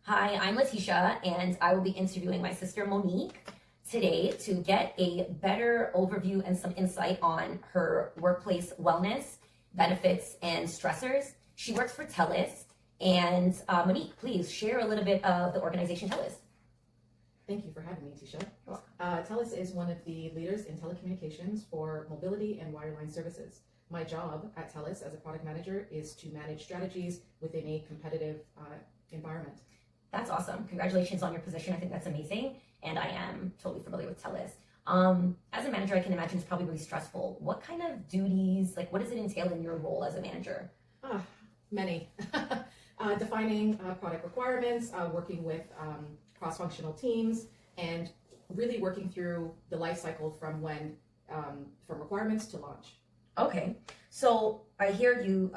Hi, I'm Letitia, and I will be interviewing my sister Monique today to get a better overview and some insight on her workplace wellness, benefits, and stressors. She works for TELUS, and Monique, please share a little bit of the organization TELUS. Thank you for having me, Tisha. TELUS is one of the leaders in telecommunications for mobility and wireline services. My job at TELUS as a product manager is to manage strategies within a competitive environment. That's awesome. Congratulations on your position. I think that's amazing. And I am totally familiar with TELUS. As a manager, I can imagine it's probably really stressful. What kind of duties, what does it entail in your role as a manager? Many. Defining product requirements, working with cross-functional teams, and really working through the life cycle from from requirements to launch. Okay. So I hear you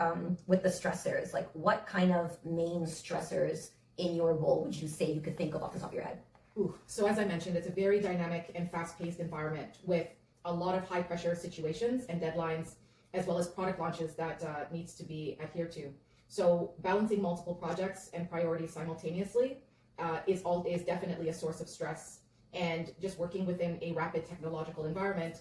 with the stressors. What kind of main stressors in your role would you say you could think of off the top of your head? So as I mentioned, it's a very dynamic and fast-paced environment with a lot of high-pressure situations and deadlines, as well as product launches that needs to be adhered to. So balancing multiple projects and priorities simultaneously is definitely a source of stress. And just working within a rapid technological environment,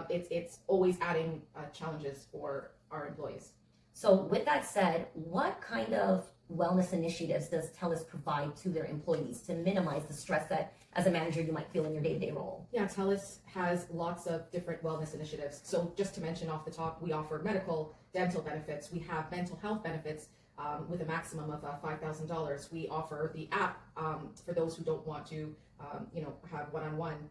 it's always adding challenges for our employees. So with that said, what kind of wellness initiatives does TELUS provide to their employees to minimize the stress that as a manager you might feel in your day-to-day role? Yeah, TELUS has lots of different wellness initiatives. So just to mention off the top, we offer medical, dental benefits. We have mental health benefits with a maximum of $5,000. We offer the app for those who don't want to, have one-on-one.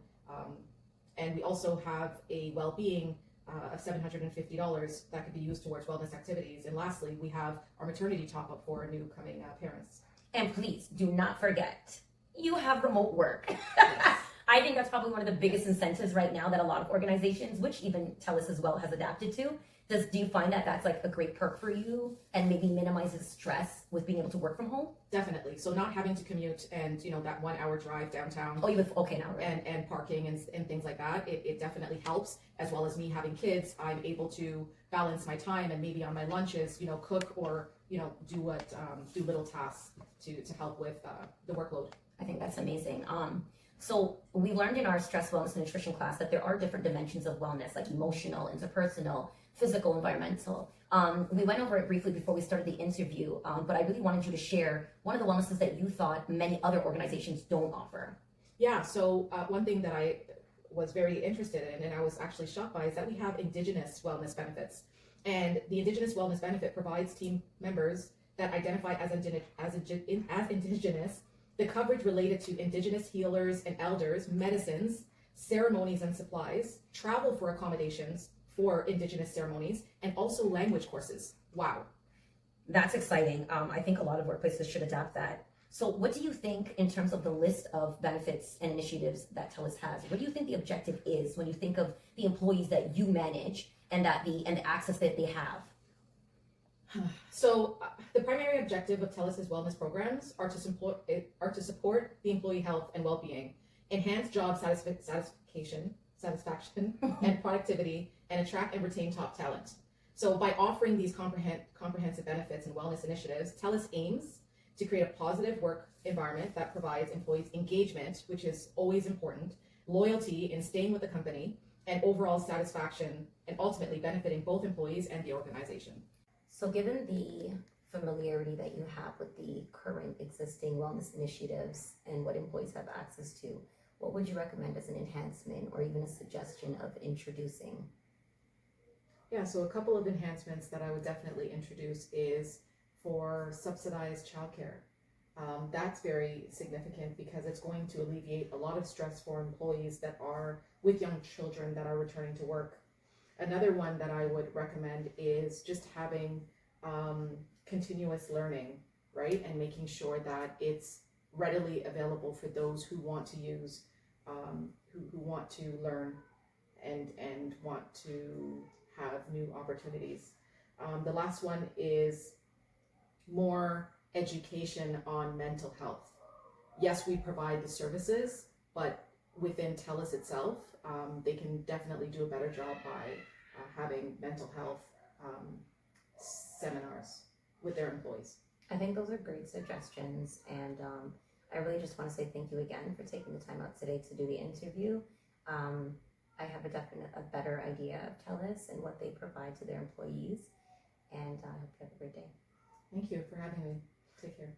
And we also have a well-being of $750 that could be used towards wellness activities. And lastly, we have our maternity top-up for new coming parents. And please do not forget, you have remote work. Yes. I think that's probably one of the biggest incentives right now that a lot of organizations, which even TELUS as well, has adapted to. Do you find that that's a great perk for you and maybe minimizes stress with being able to work from home? Definitely. So not having to commute and that 1 hour drive downtown. Oh, okay now, right? And parking and things like that. It definitely helps, as well as me having kids. I'm able to balance my time and maybe on my lunches, cook or do little tasks to help with the workload. I think that's amazing. So we learned in our stress, wellness, and nutrition class that there are different dimensions of wellness, like emotional, interpersonal, physical, environmental. We went over it briefly before we started the interview, but I really wanted you to share one of the wellnesses that you thought many other organizations don't offer. Yeah, so one thing that I was very interested in and I was actually shocked by is that we have Indigenous wellness benefits. And the Indigenous wellness benefit provides team members that identify as Indigenous the coverage related to Indigenous healers and elders, medicines, ceremonies and supplies, travel for accommodations for Indigenous ceremonies, and also language courses. Wow. That's exciting. I think a lot of workplaces should adapt that. So what do you think in terms of the list of benefits and initiatives that TELUS has? What do you think the objective is when you think of the employees that you manage and the access that they have? So the primary objective of TELUS's wellness programs are to support the employee health and well-being, enhance job satisfaction and productivity, and attract and retain top talent. So by offering these comprehensive benefits and wellness initiatives, TELUS aims to create a positive work environment that provides employees engagement, which is always important, loyalty in staying with the company, and overall satisfaction, and ultimately benefiting both employees and the organization. So given the familiarity that you have with the current existing wellness initiatives and what employees have access to, what would you recommend as an enhancement or even a suggestion of introducing? Yeah, so a couple of enhancements that I would definitely introduce is for subsidized childcare. That's very significant because it's going to alleviate a lot of stress for employees that are with young children that are returning to work. Another one that I would recommend is just having continuous learning, right? And making sure that it's readily available for those who want to use, who want to learn and want to have new opportunities. The last one is more education on mental health. Yes, we provide the services, but within TELUS itself, they can definitely do a better job by having mental health seminars with their employees. I think those are great suggestions, and I really just want to say thank you again for taking the time out today to do the interview. I have a better idea of TELUS and what they provide to their employees, and I hope you have a great day. Thank you for having me. Take care.